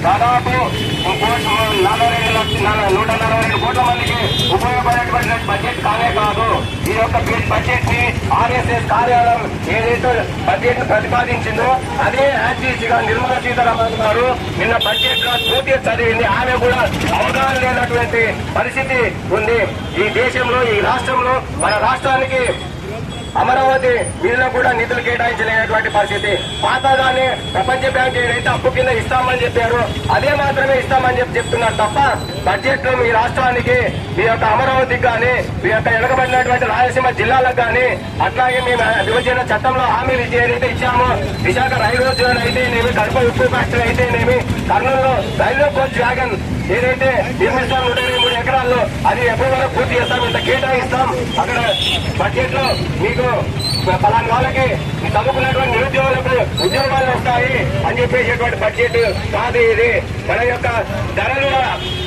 దాదాపు 142 కోట్ల మందికి ఉపయోగపడేటువంటి బడ్జెట్ కానే కాదు. ఈ యొక్క బడ్జెట్ ని ఆర్ఎస్ఎస్ కార్యాలయం ఏదైతే బడ్జెట్ ను ప్రతిపాదించిందో అదే యాక్టీగా నిర్మలా సీతారామన్ గారు నిన్న బడ్జెట్ లో పూర్తిగా చదివింది. ఆమె కూడా అవగాహన లేనటువంటి పరిస్థితి ఉంది ఈ దేశంలో, ఈ రాష్ట్రంలో. మన రాష్ట్రానికి అమరావతి వీళ్ళలో కూడా నిధులు కేటాయించలేనటువంటి పరిస్థితి. పాతదాన్ని ప్రపంచ బ్యాంక్ ఏదైతే అప్పు కింద ఇస్తామని చెప్పారో అదే మాత్రమే ఇస్తామని చెప్తున్నారు తప్ప బడ్జెట్ లో మీ రాష్ట్రానికి, మీ యొక్క అమరావతికి కానీ, మీ యొక్క వెనుకబడినటువంటి రాయలసీమ జిల్లాలకు కానీ, అట్లాగే మేము విభజన చట్టంలో హామీలు ఏదైతే ఇచ్చామో విశాఖ రైల్వే జోన్ అయితేనేమి, కడప ఉప్పు ఫ్యాక్టరీ అయితేనేమి, కర్నూలులో రైల్వే కోచ్ వ్యాగన్ ఏదైతే నిర్మిస్తాం 123 ఎకరాల్లో అది ఎప్పటి వరకు పూర్తి చేస్తాం, ఇంత కేటాయిస్తాం. అక్కడ బడ్జెట్ లో మీకు పలాని వాళ్ళకి చదువుకున్నటువంటి నిరుద్యోగులకు ఉద్యోగాలు వస్తాయి అని చెప్పేసేటువంటి బడ్జెట్ కాదు ఇది. మన యొక్క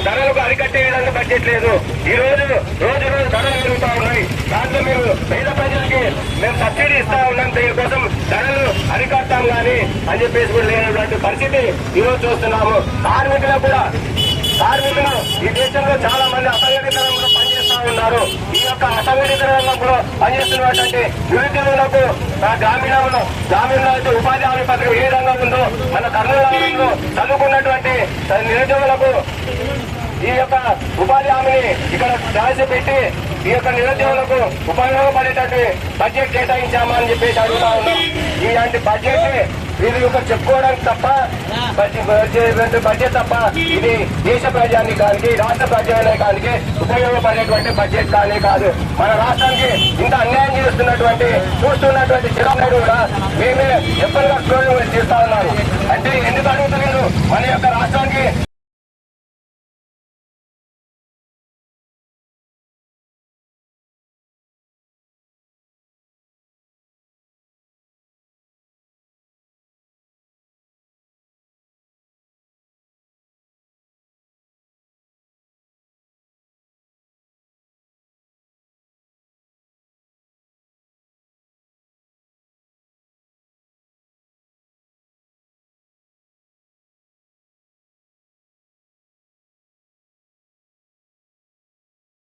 ధరలకు అరికట్టేయడానికి బడ్జెట్ లేదు. ఈ రోజు ధరలు పెరుగుతా ఉన్నాయి. దాంట్లో మీరు పేద ప్రజలకి మేము సబ్సిడీ ఇస్తా ఉన్నాం, దీనికోసం ధరలు అరికడతాం కానీ అని చెప్పేసి కూడా లేనటువంటి పరిస్థితి ఈరోజు చూస్తున్నాము. కార్మికులు ఈ దేశంలో చాలా మంది అసంఘటిత రంగంలో పనిచేస్తా ఉన్నారు. ఈ యొక్క అసంఘటిత రంగంలో పనిచేస్తున్నటువంటి నిరుద్యోగులకు గ్రామీణంలో అయితే ఉపాధి హామీ పథకం ఏ విధంగా ఉందో మన కర్నూలు చదువుకున్నటువంటి నిరుద్యోగులకు ఈ యొక్క ఉపాధి హామీని ఇక్కడ ప్రవేశపెట్టి ఈ యొక్క నిరుద్యోగులకు ఉపయోగపడేటట్టు బడ్జెట్ కేటాయించామా అని చెప్పేసి అడుగుతా ఉన్నాం. ఇలాంటి బడ్జెట్ వీళ్ళు ఒక చెప్పుకోవడానికి తప్ప బడ్జెట్ తప్ప ఇది దేశ ప్రజానికానికి, రాష్ట్ర ప్రజానికానికి ఉపయోగపడేటువంటి బడ్జెట్ కానీ కాదు. మన రాష్ట్రానికి ఇంత అన్యాయం చూస్తున్నటువంటి చిరంనాయుడు కూడా మేమే ఎప్పటికప్పుడు చేస్తా ఉన్నారు. అంటే ఎందుకు అడుగుతున్నారు? మన యొక్క రాష్ట్రానికి